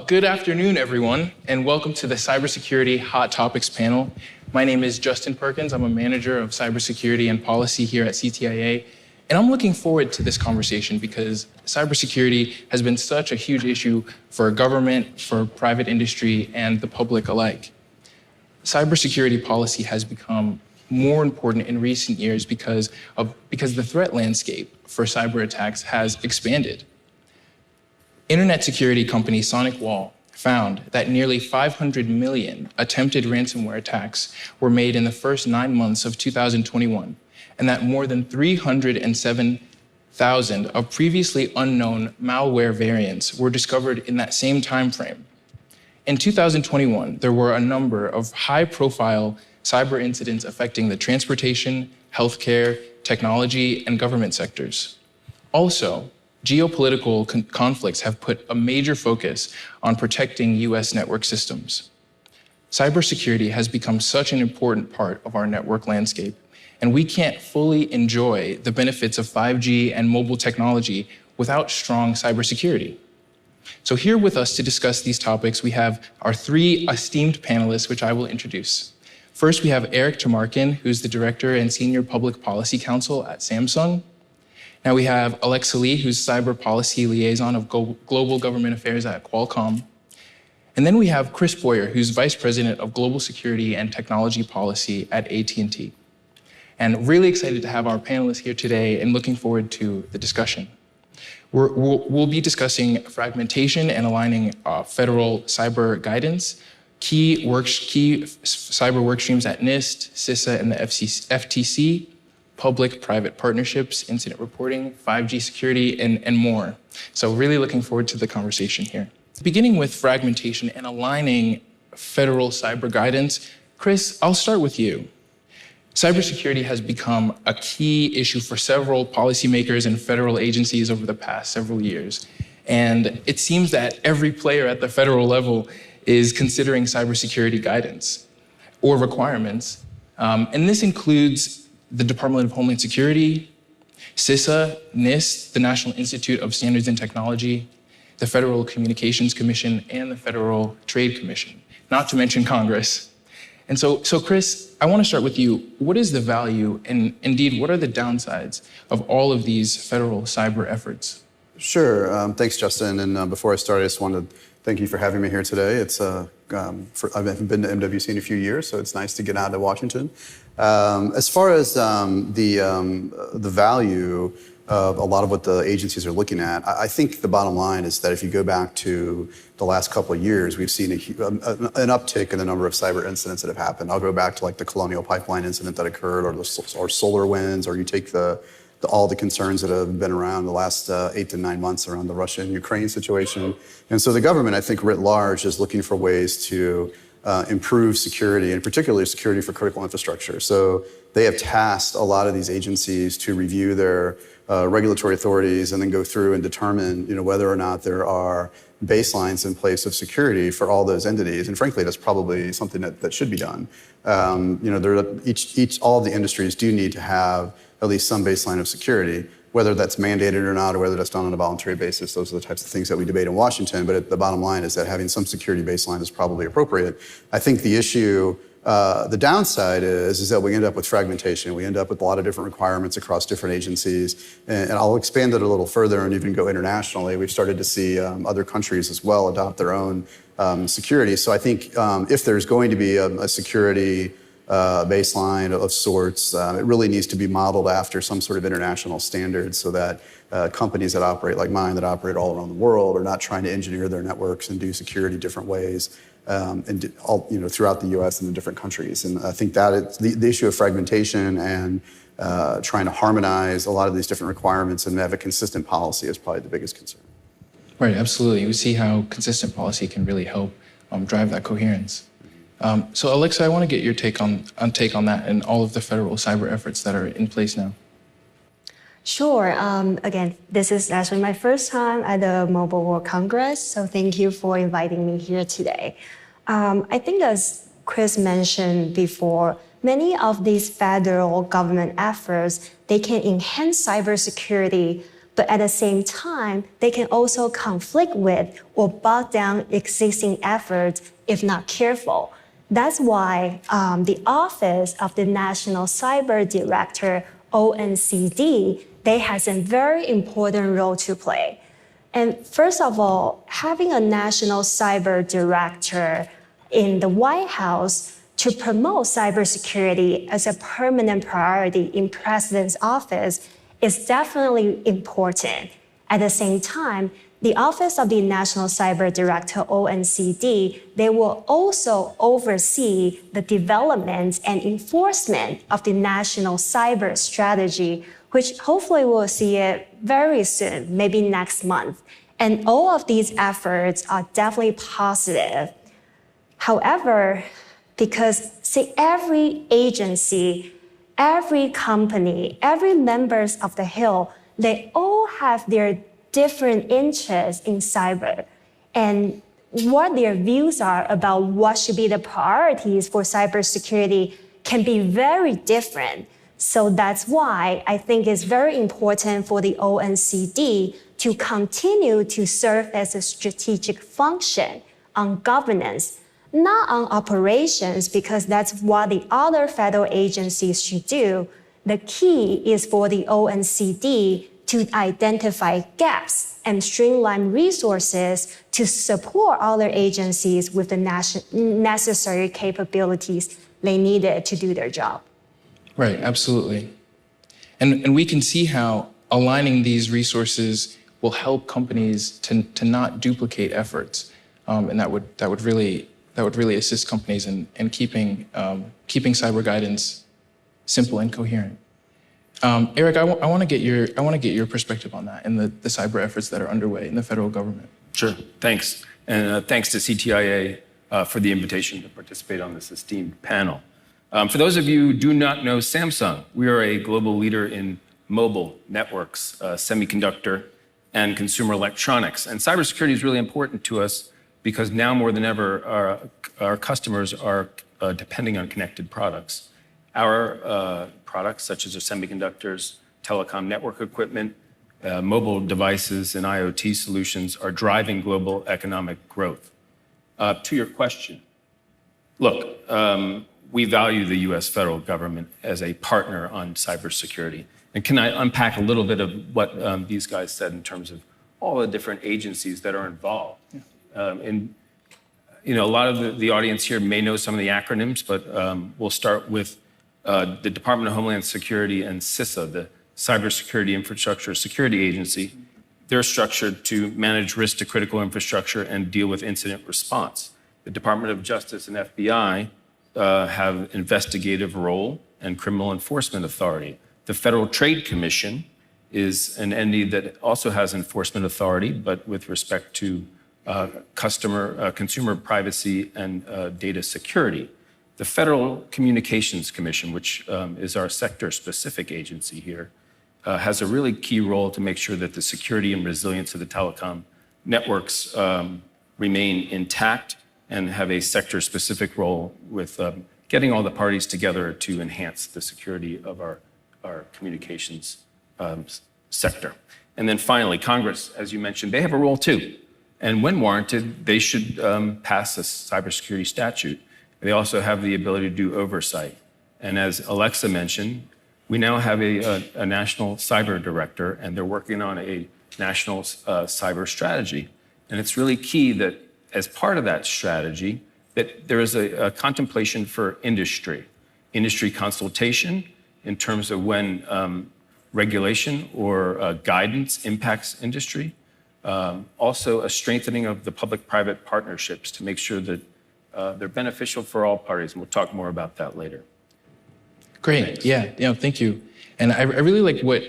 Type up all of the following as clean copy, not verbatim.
Good afternoon, everyone, and welcome to the Cybersecurity Hot Topics panel. My name is Justin Perkins. I'm a manager of cybersecurity and policy here at CTIA, and I'm looking forward to this conversation because cybersecurity has been such a huge issue for government, for private industry, and the public alike. Cybersecurity policy has become more important in recent years because the threat landscape for cyber attacks has expanded. Internet security company SonicWall found that nearly 500 million attempted ransomware attacks were made in the first 9 months of 2021, and that more than 307,000 of previously unknown malware variants were discovered in that same time frame. In 2021, there were a number of high-profile cyber incidents affecting the transportation, healthcare, technology, and government sectors. Also, geopolitical conflicts have put a major focus on protecting US network systems. Cybersecurity has become such an important part of our network landscape, and we can't fully enjoy the benefits of 5G and mobile technology without strong cybersecurity. So here with us to discuss these topics, we have our three esteemed panelists, which I will introduce. First, we have Eric Tamarkin, who's the Director and Senior Public Policy Counsel at Samsung. Now we have Alexa Lee, who's Cyber Policy Liaison of Global Government Affairs at Qualcomm. And then we have Chris Boyer, who's Vice President of Global Security and Technology Policy at AT&T. And really excited to have our panelists here today and looking forward to the discussion. We'll be discussing fragmentation and aligning federal cyber guidance, key cyber work streams at NIST, CISA, and the FTC, public-private partnerships, incident reporting, 5G security, and more. So really looking forward to the conversation here. Beginning with fragmentation and aligning federal cyber guidance, Chris, I'll start with you. Cybersecurity has become a key issue for several policymakers and federal agencies over the past several years. And it seems that every player at the federal level is considering cybersecurity guidance or requirements. And this includes the Department of Homeland Security, CISA, NIST, the National Institute of Standards and Technology, the Federal Communications Commission, and the Federal Trade Commission, not to mention Congress. And so Chris, I want to start with you. What is the value, and indeed, what are the downsides of all of these federal cyber efforts? Sure. Thanks, Justin. And before I start, I just wanted to thank you for having me here today. I've been to MWC in a few years, so it's nice to get out to Washington. As far as the value of a lot of what the agencies are looking at, I think the bottom line is that if you go back to the last couple of years, we've seen an uptick in the number of cyber incidents that have happened. I'll go back to like the Colonial Pipeline incident that occurred, or SolarWinds, or you take all the concerns that have been around the last 8 to 9 months around the Russia and Ukraine situation. And so the government, I think, writ large, is looking for ways to improve security, and particularly security for critical infrastructure. So they have tasked a lot of these agencies to review their regulatory authorities and then go through and determine, whether or not there are baselines in place of security for all those entities. And frankly, that's probably something that should be done. All of the industries do need to have at least some baseline of security, whether that's mandated or not, or whether that's done on a voluntary basis. Those are the types of things that we debate in Washington. But the bottom line is that having some security baseline is probably appropriate. I think the issue, the downside is that we end up with fragmentation. We end up with a lot of different requirements across different agencies. And I'll expand it a little further and even go internationally. We've started to see other countries as well adopt their own security. So I think if there's going to be a security baseline of sorts, it really needs to be modeled after some sort of international standards so that companies that operate like mine, that operate all around the world, are not trying to engineer their networks and do security different ways throughout the U.S. and in different countries. And I think that it's the issue of fragmentation and trying to harmonize a lot of these different requirements and have a consistent policy is probably the biggest concern. Right, absolutely. We see how consistent policy can really help drive that coherence. So Alexa, I want to get your take on that and all of the federal cyber efforts that are in place now. Sure. Again, this is actually my first time at the Mobile World Congress, so thank you for inviting me here today. I think as Chris mentioned before, many of these federal government efforts, they can enhance cybersecurity but at the same time, they can also conflict with or bog down existing efforts if not careful. That's why the Office of the National Cyber Director, ONCD, they has a very important role to play. And first of all, having a National Cyber Director in the White House to promote cybersecurity as a permanent priority in President's office is definitely important. At the same time, the Office of the National Cyber Director, ONCD, they will also oversee the development and enforcement of the National Cyber Strategy, which hopefully we'll see it very soon, maybe next month. And all of these efforts are definitely positive. However, because see, every agency, every company, every members of the Hill, they all have their different interests in cyber and what their views are about what should be the priorities for cybersecurity can be very different. So that's why I think it's very important for the ONCD to continue to serve as a strategic function on governance, not on operations, because that's what the other federal agencies should do. The key is for the ONCD to identify gaps and streamline resources to support other agencies with the necessary capabilities they needed to do their job. Right, absolutely. And we can see how aligning these resources will help companies to not duplicate efforts. And that would really assist companies in keeping cyber guidance simple and coherent. Eric, I want to get your perspective on that and the cyber efforts that are underway in the federal government. Sure, thanks. And thanks to CTIA for the invitation to participate on this esteemed panel. For those of you who do not know Samsung, we are a global leader in mobile networks, semiconductor, and consumer electronics. And cybersecurity is really important to us because now more than ever, our customers are depending on connected products. Our products, such as our semiconductors, telecom network equipment, mobile devices, and IoT solutions, are driving global economic growth. To your question, look, we value the US federal government as a partner on cybersecurity. And can I unpack a little bit of what these guys said in terms of all the different agencies that are involved? Yeah. And you know, a lot of the audience here may know some of the acronyms, but we'll start with the Department of Homeland Security and CISA, the Cybersecurity Infrastructure Security Agency. They're structured to manage risk to critical infrastructure and deal with incident response. The Department of Justice and FBI have investigative role and criminal enforcement authority. The Federal Trade Commission is an entity that also has enforcement authority, but with respect to consumer privacy and data security. The Federal Communications Commission, which is our sector-specific agency here, has a really key role to make sure that the security and resilience of the telecom networks remain intact and have a sector-specific role with getting all the parties together to enhance the security of our communications sector. And then finally, Congress, as you mentioned, they have a role too. And when warranted, they should pass a cybersecurity statute. They also have the ability to do oversight. And as Alexa mentioned, we now have a national cyber director, and they're working on a national cyber strategy. And it's really key that as part of that strategy, that there is a contemplation for industry consultation in terms of when regulation or guidance impacts industry. Also, a strengthening of the public-private partnerships to make sure that they're beneficial for all parties, and we'll talk more about that later. Great, Thanks. yeah, thank you. And I really like what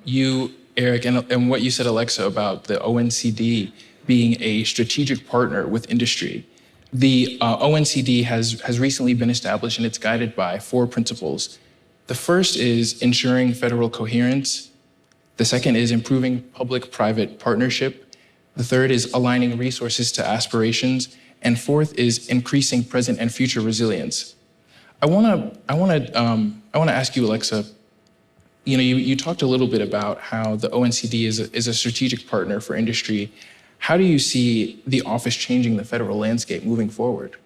you, Eric, and what you said, Alexa, about the ONCD being a strategic partner with industry. The ONCD has recently been established, and it's guided by 4 principles. The first is ensuring federal coherence. The second is improving public-private partnership. The third is aligning resources to aspirations. And fourth is increasing present and future resilience. I want to ask you, Alexa, You talked a little bit about how the ONCD is a strategic partner for industry. How do you see the office changing the federal landscape moving forward?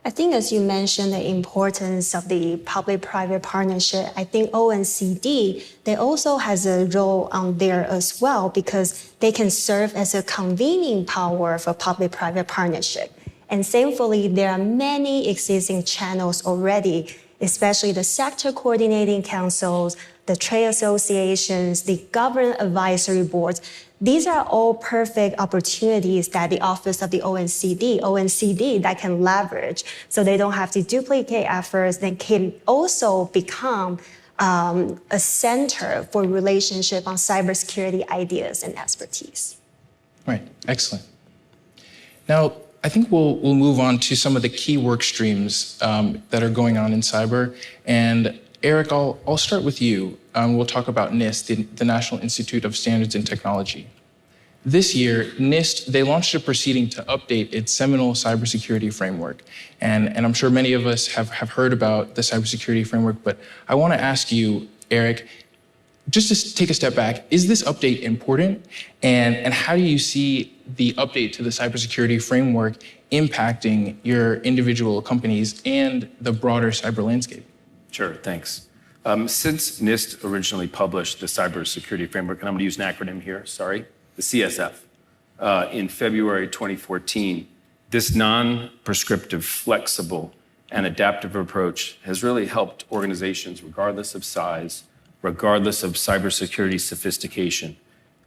I think as you mentioned the importance of the public-private partnership, I think ONCD, they also has a role on there as well because they can serve as a convening power for public-private partnership. And thankfully, there are many existing channels already, especially the sector coordinating councils, the trade associations, the government advisory boards. These are all perfect opportunities that the Office of the ONCD that can leverage so they don't have to duplicate efforts. They can also become a center for relationship on cybersecurity ideas and expertise. Right, excellent. Now, I think we'll move on to some of the key work streams that are going on in cyber. And Eric, I'll start with you. We'll talk about NIST, the National Institute of Standards and Technology. This year, NIST, they launched a proceeding to update its seminal cybersecurity framework. And I'm sure many of us have heard about the cybersecurity framework, but I want to ask you, Eric, just to take a step back, is this update important? And how do you see the update to the cybersecurity framework impacting your individual companies and the broader cyber landscape? Sure, thanks. Since NIST originally published the cybersecurity framework, and I'm going to use an acronym here, sorry, the CSF, in February 2014, this non-prescriptive, flexible, and adaptive approach has really helped organizations, regardless of size, regardless of cybersecurity sophistication,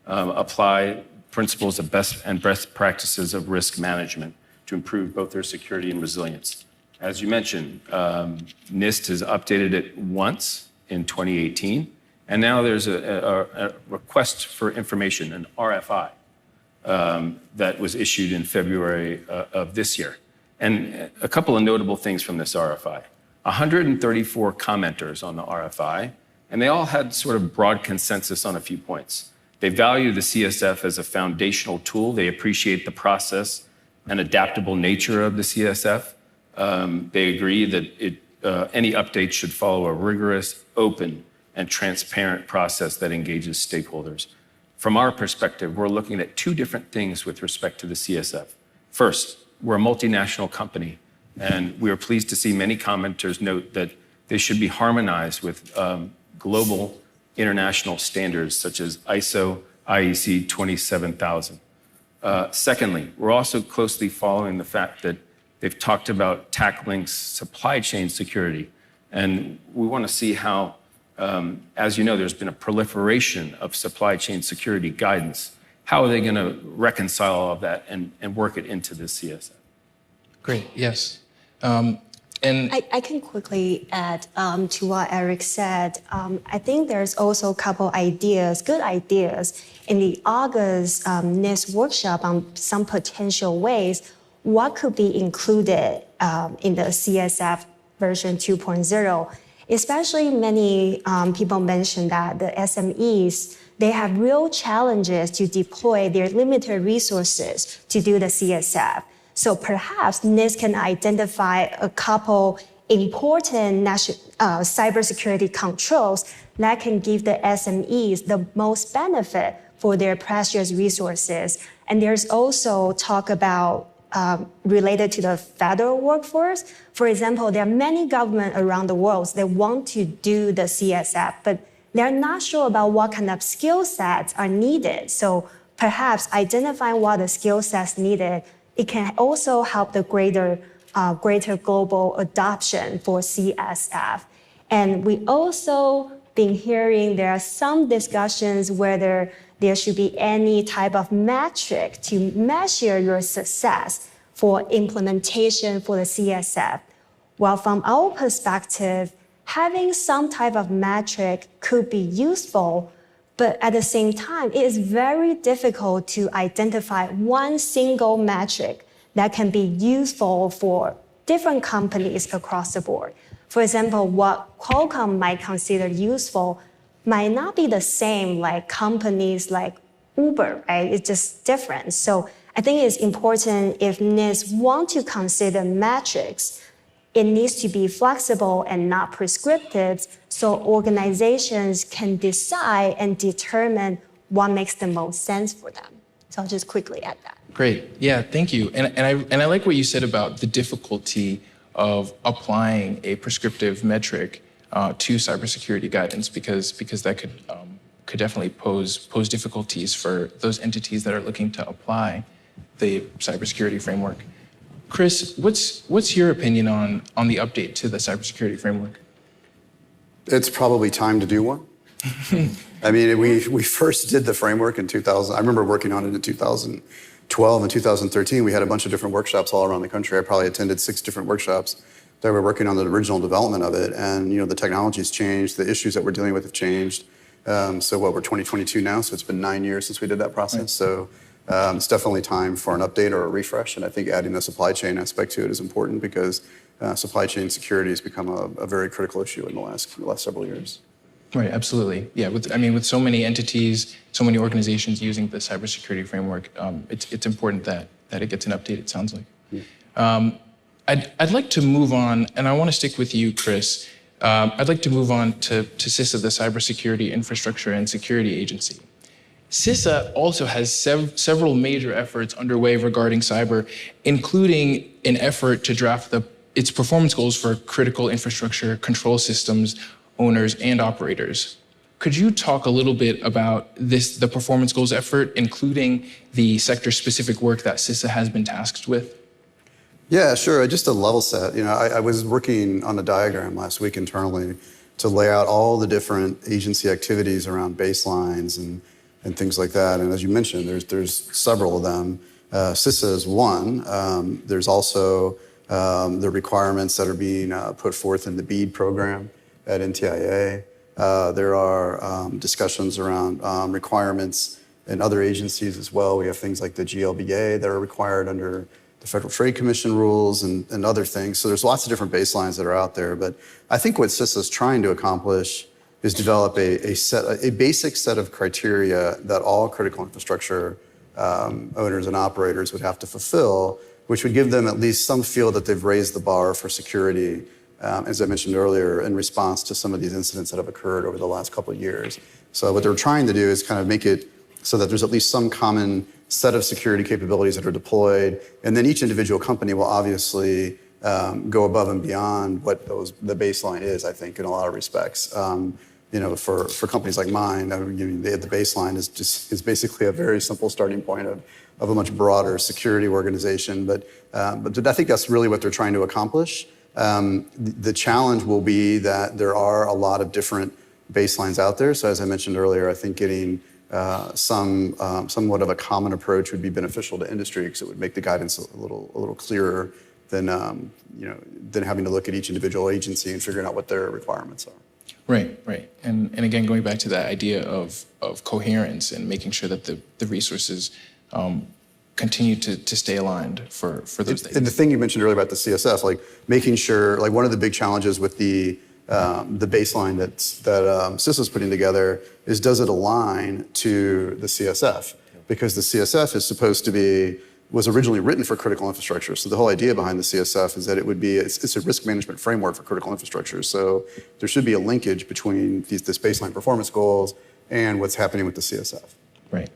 apply principles of best practices of risk management to improve both their security and resilience. As you mentioned, NIST has updated it once in 2018, and now there's a request for information, an RFI, that was issued in February of this year. And a couple of notable things from this RFI. 134 commenters on the RFI, and they all had sort of broad consensus on a few points. They value the CSF as a foundational tool. They appreciate the process and adaptable nature of the CSF. They agree that any updates should follow a rigorous, open, and transparent process that engages stakeholders. From our perspective, we're looking at two different things with respect to the CSF. First, we're a multinational company, and we are pleased to see many commenters note that they should be harmonized with global international standards such as ISO IEC 27000. Secondly, we're also closely following the fact that they've talked about tackling supply chain security. And we want to see how, as you know, there's been a proliferation of supply chain security guidance. How are they going to reconcile all of that and work it into the CSF? Great, yes. I can quickly add to what Eric said. I think there's also a couple ideas, good ideas, in the August NIST workshop on some potential ways what could be included in the CSF version 2.0. Especially many people mentioned that the SMEs, they have real challenges to deploy their limited resources to do the CSF. So perhaps NIST can identify a couple important cybersecurity controls that can give the SMEs the most benefit for their precious resources. And there's also talk about related to the federal workforce. For example, there are many governments around the world that want to do the CSF, but they're not sure about what kind of skill sets are needed. So perhaps identifying what the skill sets needed, it can also help the greater global adoption for CSF. And we also been hearing there are some discussions whether there should be any type of metric to measure your success for implementation for the CSF. Well, from our perspective, having some type of metric could be useful, but at the same time, it is very difficult to identify one single metric that can be useful for different companies across the board. For example, what Qualcomm might consider useful might not be the same like companies like Uber, right? It's just different. So I think it's important if NIST want to consider metrics, it needs to be flexible and not prescriptive so organizations can decide and determine what makes the most sense for them. So I'll just quickly add that. Great. Yeah, thank you. And I like what you said about the difficulty of applying a prescriptive metric to cybersecurity guidance because that could definitely pose difficulties for those entities that are looking to apply the cybersecurity framework. Chris, what's your opinion on the update to the cybersecurity framework? It's probably time to do one. I mean, we first did the framework in 2000. I remember working on it in 2012 and 2013. We had a bunch of different workshops all around the country. I probably attended 6 different workshops that were working on the original development of it. And, you know, the technology's changed. The issues that we're dealing with have changed. So we're 2022 now, so it's been 9 years since we did that process. Right. So it's definitely time for an update or a refresh. And I think adding the supply chain aspect to it is important because supply chain security has become a very critical issue in the last several years. Right, absolutely. Yeah, with so many entities, so many organizations using the cybersecurity framework, it's important that it gets an update, it sounds like. Yeah. I'd like to move on, and I want to stick with you, Chris. I'd like to move on to CISA, the Cybersecurity Infrastructure and Security Agency. CISA also has several major efforts underway regarding cyber, including an effort to draft its performance goals for critical infrastructure control systems owners and operators. Could you talk a little bit about the performance goals effort, including the sector-specific work that CISA has been tasked with? Yeah, sure. Just a level set. You know, I was working on a diagram last week internally to lay out all the different agency activities around baselines and things like that. And as you mentioned, there's several of them. CISA is one. There's also the requirements that are being put forth in the BEAD program at NTIA. There are discussions around requirements in other agencies as well. We have things like the GLBA that are required under the Federal Trade Commission rules and other things. So there's lots of different baselines that are out there. But I think what CISA is trying to accomplish is develop a basic set of criteria that all critical infrastructure owners and operators would have to fulfill, which would give them at least some feel that they've raised the bar for security, as I mentioned earlier, in response to some of these incidents that have occurred over the last couple of years. So what they're trying to do is kind of make it so that there's at least some common set of security capabilities that are deployed, and then each individual company will obviously go above and beyond what the baseline is, I think, in a lot of respects. You know, for companies like mine, the baseline is basically a very simple starting point of a much broader security organization. But I think that's really what they're trying to accomplish. The challenge will be that there are a lot of different baselines out there. So as I mentioned earlier, I think getting somewhat of a common approach would be beneficial to industry because it would make the guidance a little clearer than having to look at each individual agency and figuring out what their requirements are. Right. And again, going back to that idea of coherence and making sure that the resources continue to stay aligned for those things. And the thing you mentioned earlier about the CSF, like making sure, like one of the big challenges with the baseline that CISA is putting together is, does it align to the CSF? Because the CSF was originally written for critical infrastructure. So the whole idea behind the CSF is that it's a risk management framework for critical infrastructure. So there should be a linkage between this baseline performance goals and what's happening with the CSF. Right.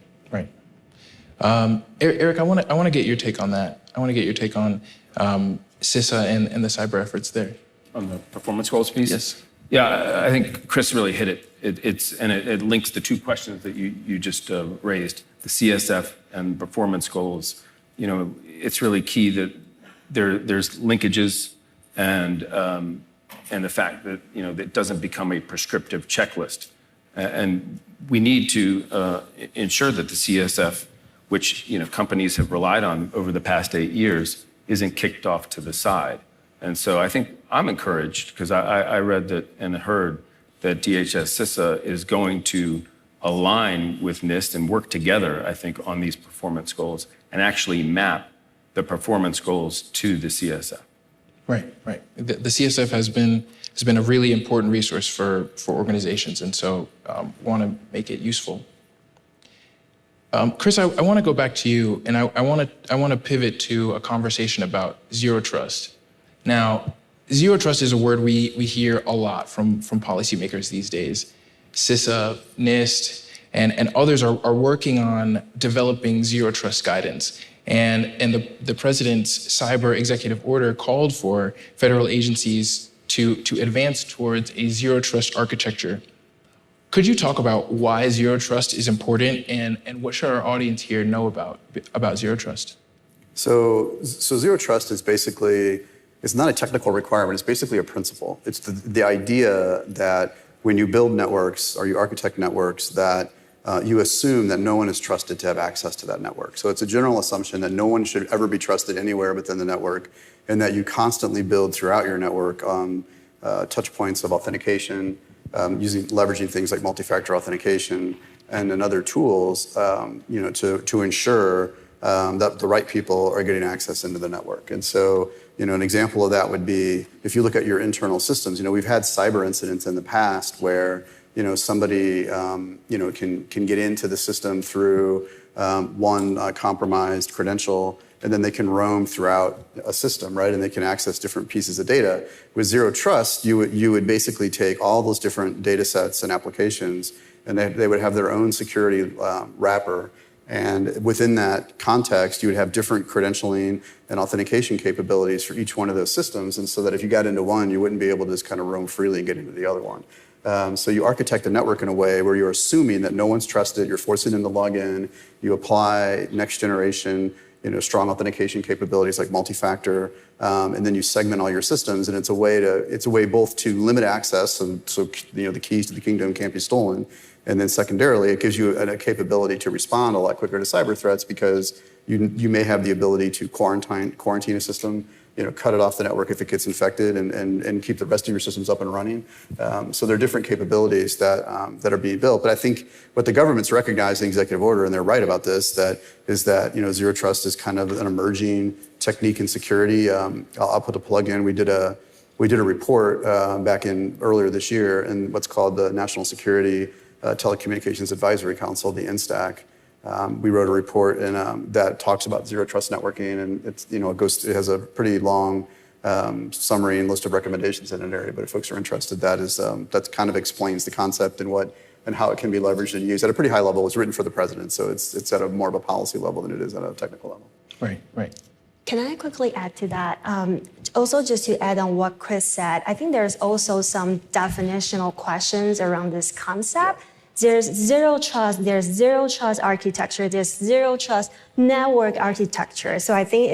Eric, I want to get your take on that. I want to get your take on CISA and the cyber efforts there. On the performance goals piece? Yes. Yeah, I think Chris really hit it. It links the two questions that you just raised, the CSF and performance goals. You know, it's really key that there's linkages and the fact that, you know, that it doesn't become a prescriptive checklist. And we need to ensure that the CSF, which, you know, companies have relied on over the past 8 years, isn't kicked off to the side. And so I think I'm encouraged because I read that and heard that DHS CISA is going to align with NIST and work together, I think, on these performance goals and actually map the performance goals to the CSF. Right. The CSF has been a really important resource for organizations, and so want to make it useful. Chris, I want to go back to you, and I want to pivot to a conversation about zero trust. Now, Zero trust is a word we hear a lot from policymakers these days. CISA, NIST, and others are working on developing zero trust guidance. And the president's cyber executive order called for federal agencies to advance towards a zero trust architecture. Could you talk about why zero trust is important and what should our audience here know about zero trust? So zero trust is basically, it's not a technical requirement, it's basically a principle. It's the idea that when you build networks or you architect networks that you assume that no one is trusted to have access to that network. So it's a general assumption that no one should ever be trusted anywhere within the network, and that you constantly build throughout your network touch points of authentication, leveraging things like multi-factor authentication and other tools, to ensure that the right people are getting access into the network. And so, an example of that would be if you look at your internal systems. We've had cyber incidents in the past where somebody can get into the system through one compromised credential, and then they can roam throughout a system, right? And they can access different pieces of data. With zero trust, you would basically take all those different data sets and applications, and they would have their own security wrapper. And within that context, you would have different credentialing and authentication capabilities for each one of those systems. And so that if you got into one, you wouldn't be able to just kind of roam freely and get into the other one. So you architect a network in a way where you're assuming that no one's trusted, you're forcing them to log in, you apply next generation, strong authentication capabilities like multi-factor, and then you segment all your systems. And it's a way both to limit access, and so the keys to the kingdom can't be stolen. And then secondarily, it gives you a capability to respond a lot quicker to cyber threats because you may have the ability to quarantine a system, cut it off the network if it gets infected, and keep the rest of your systems up and running. So there are different capabilities that are being built. But I think what the government's recognizing in the executive order, and they're right about this, is that zero trust is kind of an emerging technique in security. I'll put a plug in. We did a report back in earlier this year in what's called the National Security Telecommunications Advisory Council, the NSTAC. We wrote a report that talks about zero trust networking, and it has a pretty long summary and list of recommendations in an area. But if folks are interested, that kind of explains the concept and how it can be leveraged and used at a pretty high level. It's written for the president, so it's at a more of a policy level than it is at a technical level. Right. Can I quickly add to that? Also, just to add on what Chris said, I think there's also some definitional questions around this concept. There's zero trust architecture, there's zero trust network architecture. So I think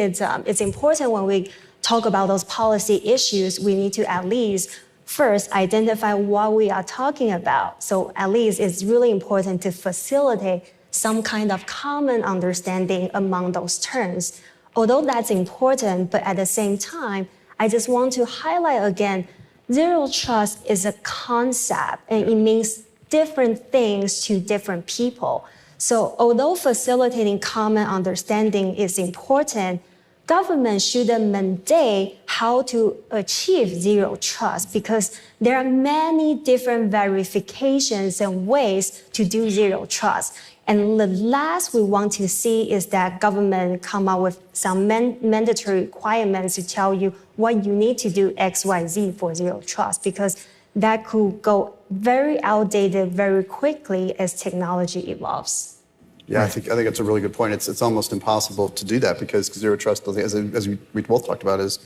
it's important when we talk about those policy issues, we need to at least first identify what we are talking about. So at least it's really important to facilitate some kind of common understanding among those terms. Although that's important, but at the same time, I just want to highlight again, zero trust is a concept and it means different things to different people. So although facilitating common understanding is important, government shouldn't mandate how to achieve zero trust because there are many different verifications and ways to do zero trust. And the last we want to see is that government come up with some mandatory requirements to tell you what you need to do X, Y, Z for zero trust, because that could go very outdated very quickly as technology evolves. Yeah, I think it's a really good point. It's almost impossible to do that because zero trust, as we both talked about, is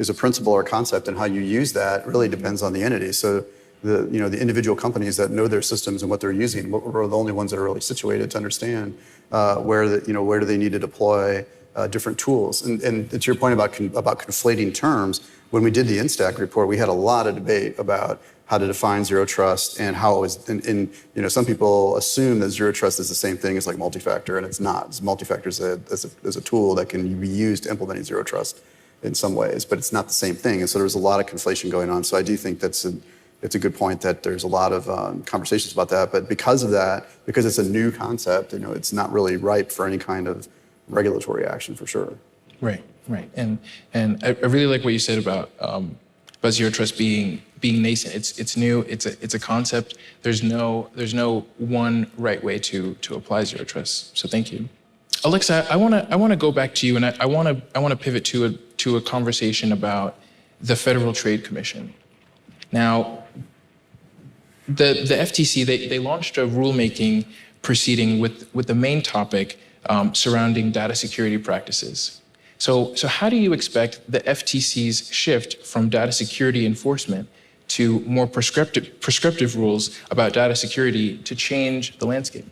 a principle or concept, and how you use that really depends on the entity. So the individual companies that know their systems and what they're using are the only ones that are really situated to understand where do they need to deploy different tools. And to your point about conflating terms, when we did the NSTAC report, we had a lot of debate about how to define zero trust and how it was. And some people assume that zero trust is the same thing as like multi-factor, and it's not. Multi-factor is a tool that can be used to implement zero trust in some ways, but it's not the same thing. And so there's a lot of conflation going on. So I do think it's a good point that there's a lot of conversations about that. But because of that, because it's a new concept, it's not really ripe for any kind of regulatory action for sure. Right. And I really like what you said about zero trust being nascent. It's new. It's a concept. There's no one right way to apply zero trust. So thank you, Alexa. I want to go back to you, and I want to pivot to a conversation about the Federal Trade Commission. Now, the FTC, they launched a rulemaking proceeding with the main topic surrounding data security practices. So how do you expect the FTC's shift from data security enforcement to more prescriptive rules about data security to change the landscape?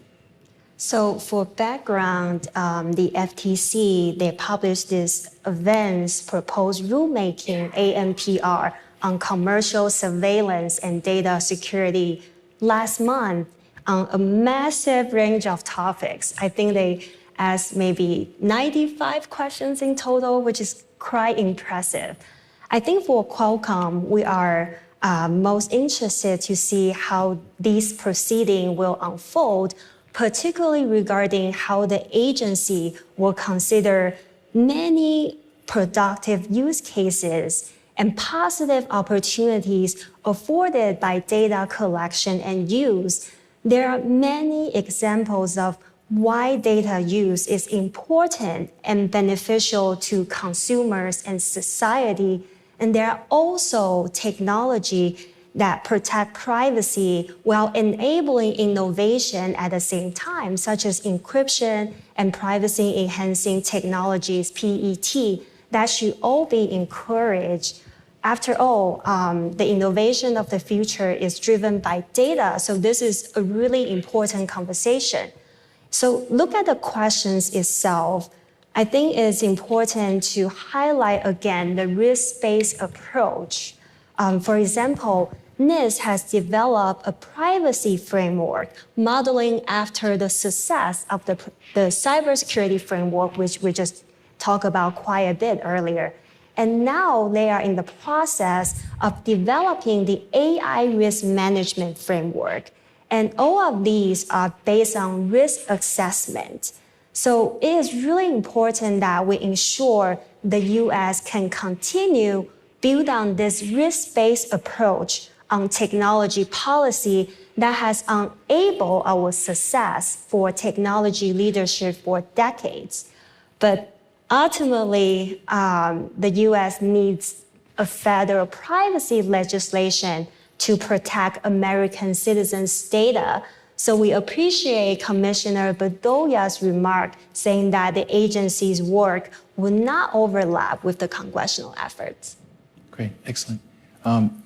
So for background, the FTC, they published this advanced proposed rulemaking, ANPR, on commercial surveillance and data security last month on a massive range of topics. I think they asked maybe 95 questions in total, which is quite impressive. I think for Qualcomm, we are most interested to see how this proceeding will unfold, particularly regarding how the agency will consider many productive use cases and positive opportunities afforded by data collection and use. There are many examples of why data use is important and beneficial to consumers and society. And there are also technology that protect privacy while enabling innovation at the same time, such as encryption and privacy-enhancing technologies, PET, that should all be encouraged. After all, the innovation of the future is driven by data, so this is a really important conversation. So look at the questions itself. I think it's important to highlight again the risk-based approach. For example, NIST has developed a privacy framework modeling after the success of the cybersecurity framework, which we just talked about quite a bit earlier. And now they are in the process of developing the AI risk management framework. And all of these are based on risk assessment. So it is really important that we ensure the US can continue build on this risk-based approach on technology policy that has enabled our success for technology leadership for decades. But ultimately, the US needs a federal privacy legislation to protect American citizens' data. So we appreciate Commissioner Bedoya's remark saying that the agency's work will not overlap with the congressional efforts. Great, excellent.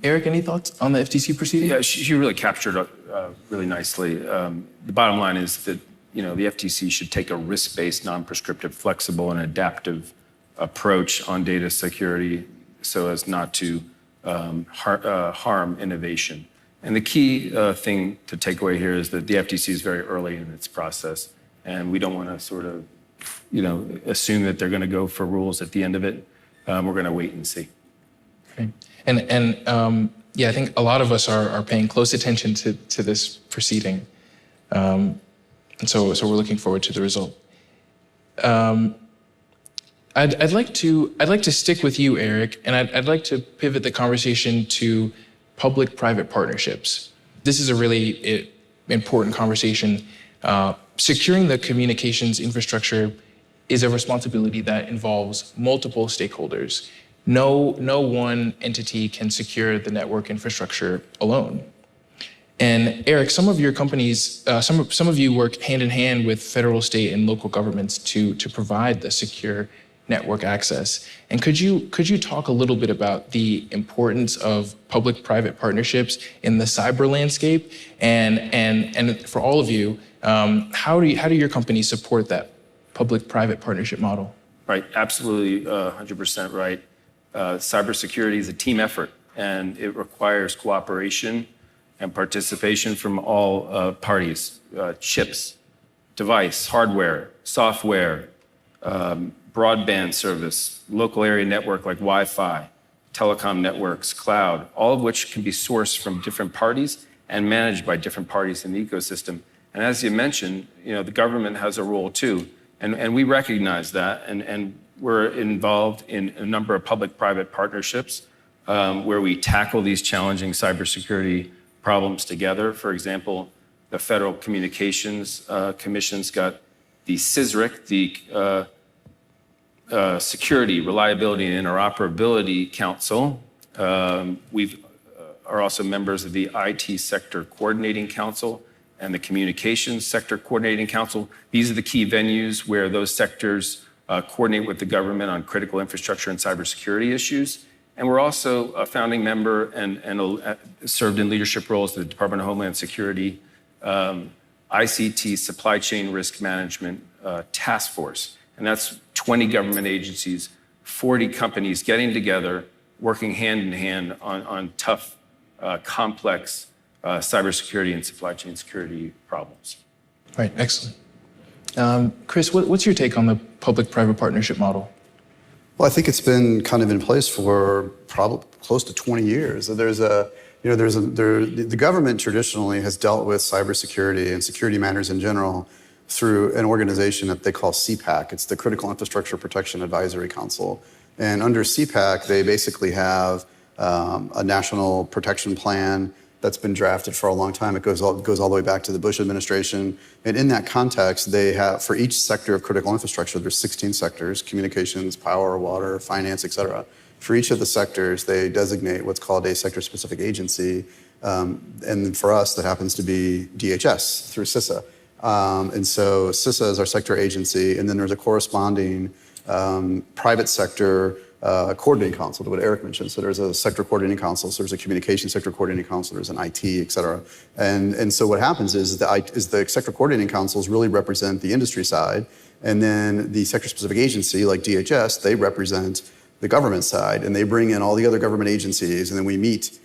Eric, any thoughts on the FTC proceeding? Yeah, she really captured it really nicely. The bottom line is that the FTC should take a risk-based, non-prescriptive, flexible, and adaptive approach on data security so as not to harm innovation. And the key thing to take away here is that the FTC is very early in its process, and we don't want to sort of, assume that they're going to go for rules at the end of it. We're going to wait and see. Great. And yeah, I think a lot of us are paying close attention to this proceeding, and so we're looking forward to the result. I'd like to stick with you, Eric, and I'd like to pivot the conversation to public-private partnerships. This is a really important conversation. Securing the communications infrastructure is a responsibility that involves multiple stakeholders. No one entity can secure the network infrastructure alone. And Eric, some of your companies, some of you work hand in hand with federal, state, and local governments to provide the secure network access. And could you talk a little bit about the importance of public-private partnerships in the cyber landscape? And for all of you, how do your companies support that public-private partnership model? Right, absolutely, 100% right. Cybersecurity is a team effort, and it requires cooperation and participation from all parties, chips, device, hardware, software, broadband service, local area network like Wi-Fi, telecom networks, cloud, all of which can be sourced from different parties and managed by different parties in the ecosystem. And as you mentioned, the government has a role too, and we recognize that, and we're involved in a number of public-private partnerships where we tackle these challenging cybersecurity problems together. For example, the Federal Communications Commission's got the CISRIC, the Security, Reliability, and Interoperability Council, We are also members of the IT Sector Coordinating Council and the Communications Sector Coordinating Council. These are the key venues where those sectors coordinate with the government on critical infrastructure and cybersecurity issues. And we're also a founding member and served in leadership roles at the Department of Homeland Security, ICT Supply Chain Risk Management Task Force. And that's 20 government agencies, 40 companies getting together, working hand in hand on tough, complex cybersecurity and supply chain security problems. Right, excellent. Chris, what's your take on the public-private partnership model? Well, I think it's been kind of in place for probably close to 20 years. The government traditionally has dealt with cybersecurity and security matters in general through an organization that they call CPAC. It's the Critical Infrastructure Protection Advisory Council. And under CPAC, they basically have a national protection plan that's been drafted for a long time. It goes all the way back to the Bush administration. And in that context, they have, for each sector of critical infrastructure, there's 16 sectors: communications, power, water, finance, et cetera. For each of the sectors, they designate what's called a sector-specific agency. And for us, that happens to be DHS through CISA. And so CISA is our sector agency, and then there's a corresponding private sector coordinating council, to what Eric mentioned. So there's a sector coordinating council, so there's a communication sector coordinating council, there's an IT, et cetera. And so what happens is the sector coordinating councils really represent the industry side, and then the sector-specific agency, like DHS, they represent the government side, and they bring in all the other government agencies, and then we meet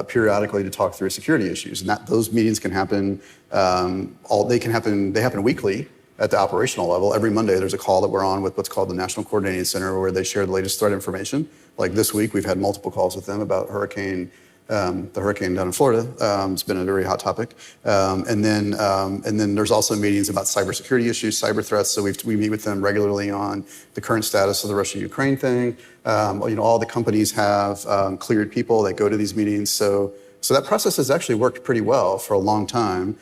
periodically to talk through security issues. And those meetings can happen, they happen weekly at the operational level. Every Monday, there's a call that we're on with what's called the National Coordinating Center, where they share the latest threat information. Like this week, we've had multiple calls with them about the hurricane down in Florida. It's been a very hot topic. And then there's also meetings about cybersecurity issues, cyber threats. So we meet with them regularly on the current status of the Russia-Ukraine thing. All the companies have cleared people that go to these meetings. So that process has actually worked pretty well for a long time.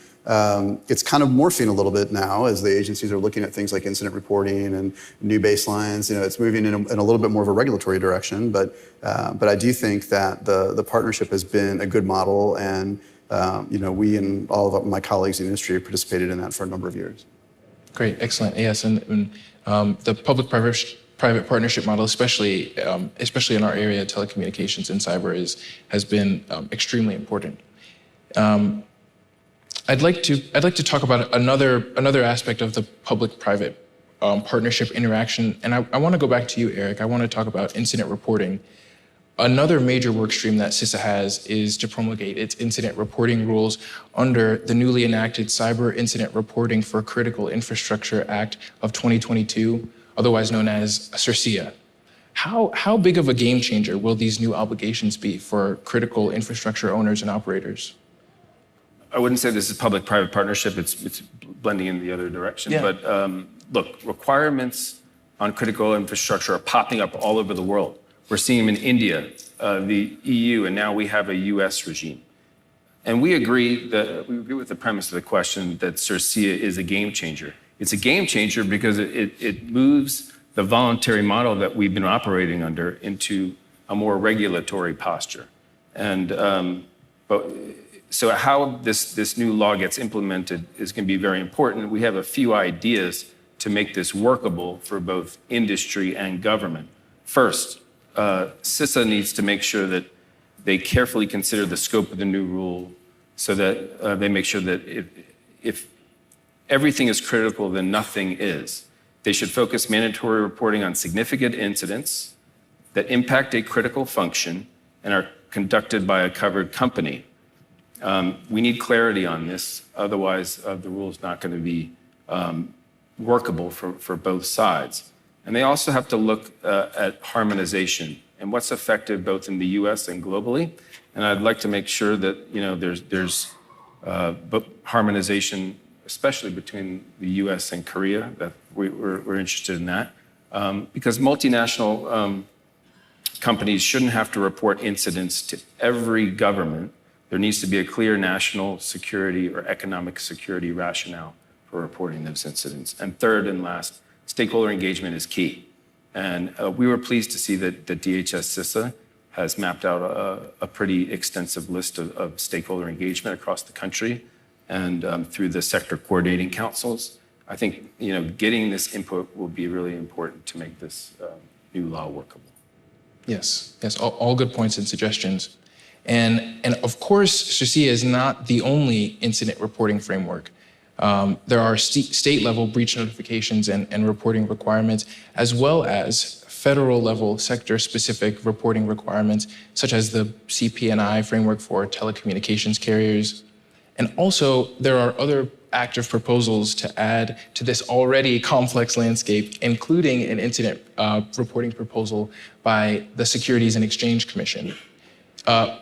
It's kind of morphing a little bit now as the agencies are looking at things like incident reporting and new baselines. It's moving in a little bit more of a regulatory direction, but I do think that the partnership has been a good model, and we and all of my colleagues in the industry have participated in that for a number of years. Great, excellent. Yes, and the public-private partnership model, especially in our area, telecommunications and cyber, has been extremely important. I'd like to talk about another aspect of the public-private partnership interaction, and I want to go back to you, Eric. I want to talk about incident reporting. Another major work stream that CISA has is to promulgate its incident reporting rules under the newly enacted Cyber Incident Reporting for Critical Infrastructure Act of 2022, otherwise known as CIRCIA. How big of a game changer will these new obligations be for critical infrastructure owners and operators? I wouldn't say this is public-private partnership. It's blending in the other direction. Yeah. But look, requirements on critical infrastructure are popping up all over the world. We're seeing them in India, the EU, and now we have a US regime. And we agree with the premise of the question that CIRCIA is a game changer. It's a game changer because it moves the voluntary model that we've been operating under into a more regulatory posture. And so how this new law gets implemented is going to be very important. We have a few ideas to make this workable for both industry and government. First, CISA needs to make sure that they carefully consider the scope of the new rule so that they make sure that if everything is critical, then nothing is. They should focus mandatory reporting on significant incidents that impact a critical function and are conducted by a covered company. We need clarity on this, otherwise the rule is not going to be workable for both sides. And they also have to look at harmonization and what's effective both in the US and globally. And I'd like to make sure that there's harmonization, especially between the US and Korea, that we're interested in that. Because multinational companies shouldn't have to report incidents to every government. There needs to be a clear national security or economic security rationale for reporting those incidents. And third and last, stakeholder engagement is key. And we were pleased to see that DHS CISA has mapped out a pretty extensive list of stakeholder engagement across the country and through the sector coordinating councils. I think getting this input will be really important to make this new law workable. Yes, all good points and suggestions. And of course, SOCIA is not the only incident reporting framework. There are state-level breach notifications and reporting requirements, as well as federal-level sector-specific reporting requirements, such as the CP&I framework for telecommunications carriers. And also, there are other active proposals to add to this already complex landscape, including an incident reporting proposal by the Securities and Exchange Commission.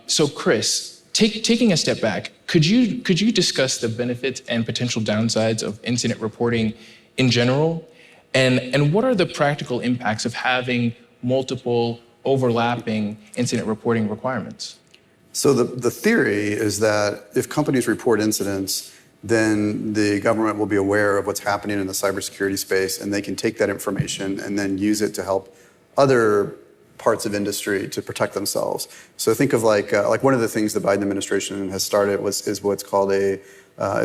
So Chris, taking a step back, could you discuss the benefits and potential downsides of incident reporting in general? And what are the practical impacts of having multiple overlapping incident reporting requirements? So the theory is that if companies report incidents, then the government will be aware of what's happening in the cybersecurity space, and they can take that information and then use it to help other parts of industry to protect themselves. So think of like one of the things the Biden administration has started is what's called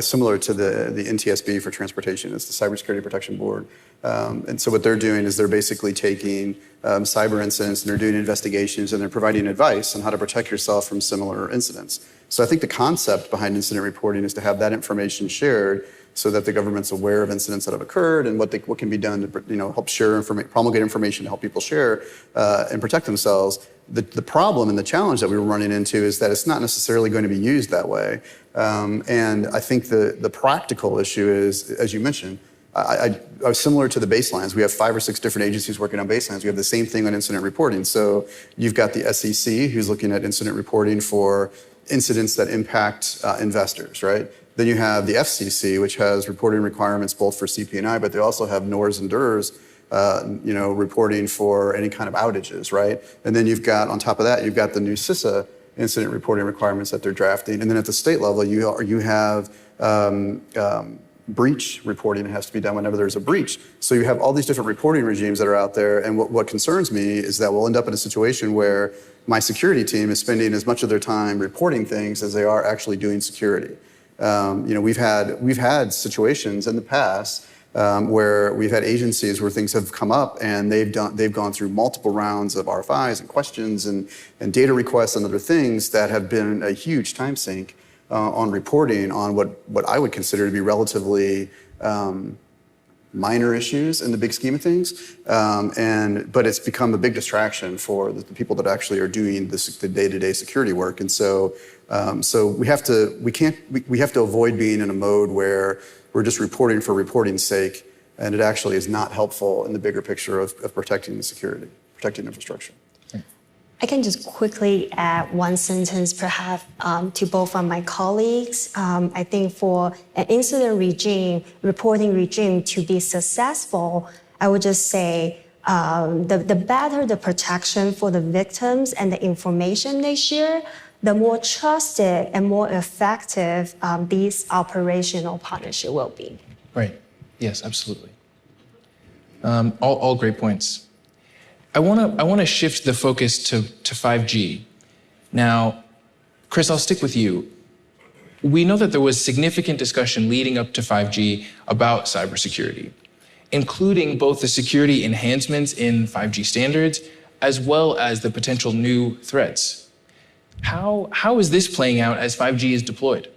similar to the NTSB for transportation. It's the Cybersecurity Protection Board. And so what they're doing is they're basically taking cyber incidents and they're doing investigations and they're providing advice on how to protect yourself from similar incidents. So I think the concept behind incident reporting is to have that information shared so that the government's aware of incidents that have occurred and what can be done to help share promulgate information to help people share and protect themselves. The problem and the challenge that we were running into is that it's not necessarily going to be used that way. And I think the practical issue is, as you mentioned, I was similar to the baselines. We have 5 or 6 different agencies working on baselines. We have the same thing on incident reporting. So you've got the SEC who's looking at incident reporting for incidents that impact investors, right? Then you have the FCC, which has reporting requirements both for CP&I, but they also have NORS and DERS, reporting for any kind of outages, right? And then you've got, on top of that, you've got the new CISA incident reporting requirements that they're drafting. And then at the state level, you have breach reporting that has to be done whenever there's a breach. So you have all these different reporting regimes that are out there. And what concerns me is that we'll end up in a situation where my security team is spending as much of their time reporting things as they are actually doing security. We've had situations in the past where we've had agencies where things have come up and they've gone through multiple rounds of RFIs and questions and data requests and other things that have been a huge time sink on reporting on what I would consider to be relatively minor issues in the big scheme of things, but it's become a big distraction for the people that actually are doing the day-to-day security work. And so we have to avoid being in a mode where we're just reporting for reporting's sake, and it actually is not helpful in the bigger picture of protecting the security, protecting infrastructure. I can just quickly add one sentence perhaps to both of my colleagues. I think for an incident reporting regime to be successful, I would just say the better the protection for the victims and the information they share, the more trusted and more effective these operational partnership will be. Right. Yes, absolutely. All great points. I want to shift the focus to 5G. Now, Chris, I'll stick with you. We know that there was significant discussion leading up to 5G about cybersecurity, including both the security enhancements in 5G standards, as well as the potential new threats. How is this playing out as 5G is deployed?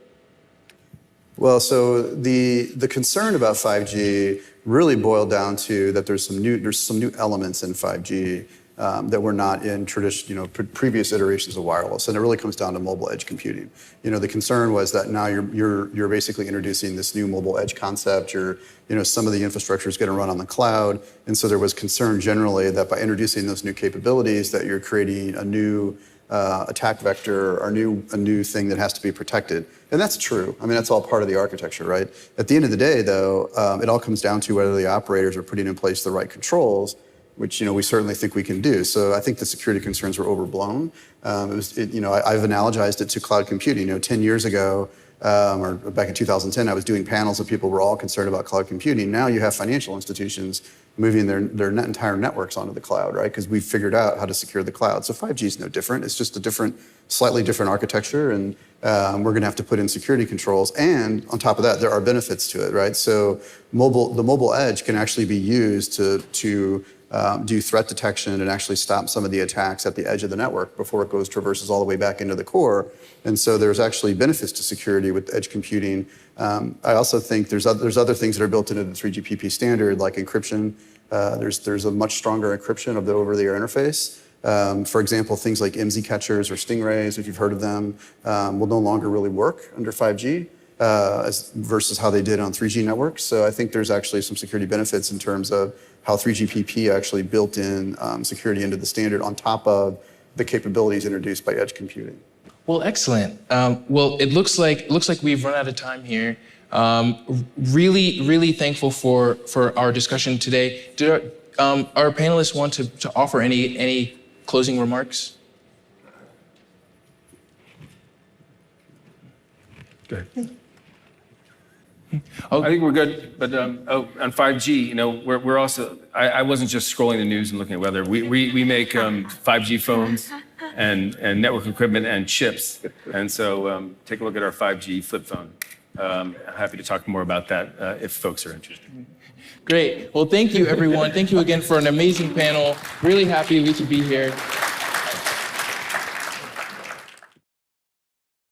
Well, so the concern about 5G really boiled down to that there's some new elements in 5G that were not in previous iterations of wireless, and it really comes down to mobile edge computing. The concern was that now you're basically introducing this new mobile edge concept. Some of the infrastructure is going to run on the cloud, and so there was concern generally that by introducing those new capabilities, that you're creating a new attack vector or a new thing that has to be protected. And that's true. I mean, that's all part of the architecture, right? At the end of the day, though, it all comes down to whether the operators are putting in place the right controls, which we certainly think we can do. So I think the security concerns were overblown. I've analogized it to cloud computing. 10 years ago, or back in 2010, I was doing panels and people were all concerned about cloud computing. Now you have financial institutions moving their entire networks onto the cloud, right? Because we've figured out how to secure the cloud. So 5G is no different. It's just a slightly different architecture, and we're going to have to put in security controls. And on top of that, there are benefits to it, right? So the mobile edge can actually be used to do threat detection and actually stop some of the attacks at the edge of the network before it traverses all the way back into the core. And so there's actually benefits to security with edge computing. I also think there's other things that are built into the 3GPP standard, like encryption. There's a much stronger encryption of the over-the-air interface. For example, things like MZ catchers or stingrays, if you've heard of them, will no longer really work under 5G versus how they did on 3G networks. So I think there's actually some security benefits in terms of how 3GPP actually built in security into the standard on top of the capabilities introduced by edge computing. Well, excellent. Well, it looks like we've run out of time here. Really thankful for our discussion today. Do our panelists want to offer any closing remarks? Go ahead. I think we're good, but on 5G, we're also. I wasn't just scrolling the news and looking at weather. We make 5G phones and network equipment and chips, and so take a look at our 5G flip phone. Happy to talk more about that if folks are interested. Great. Well, thank you, everyone. Thank you again for an amazing panel. Really happy we could be here.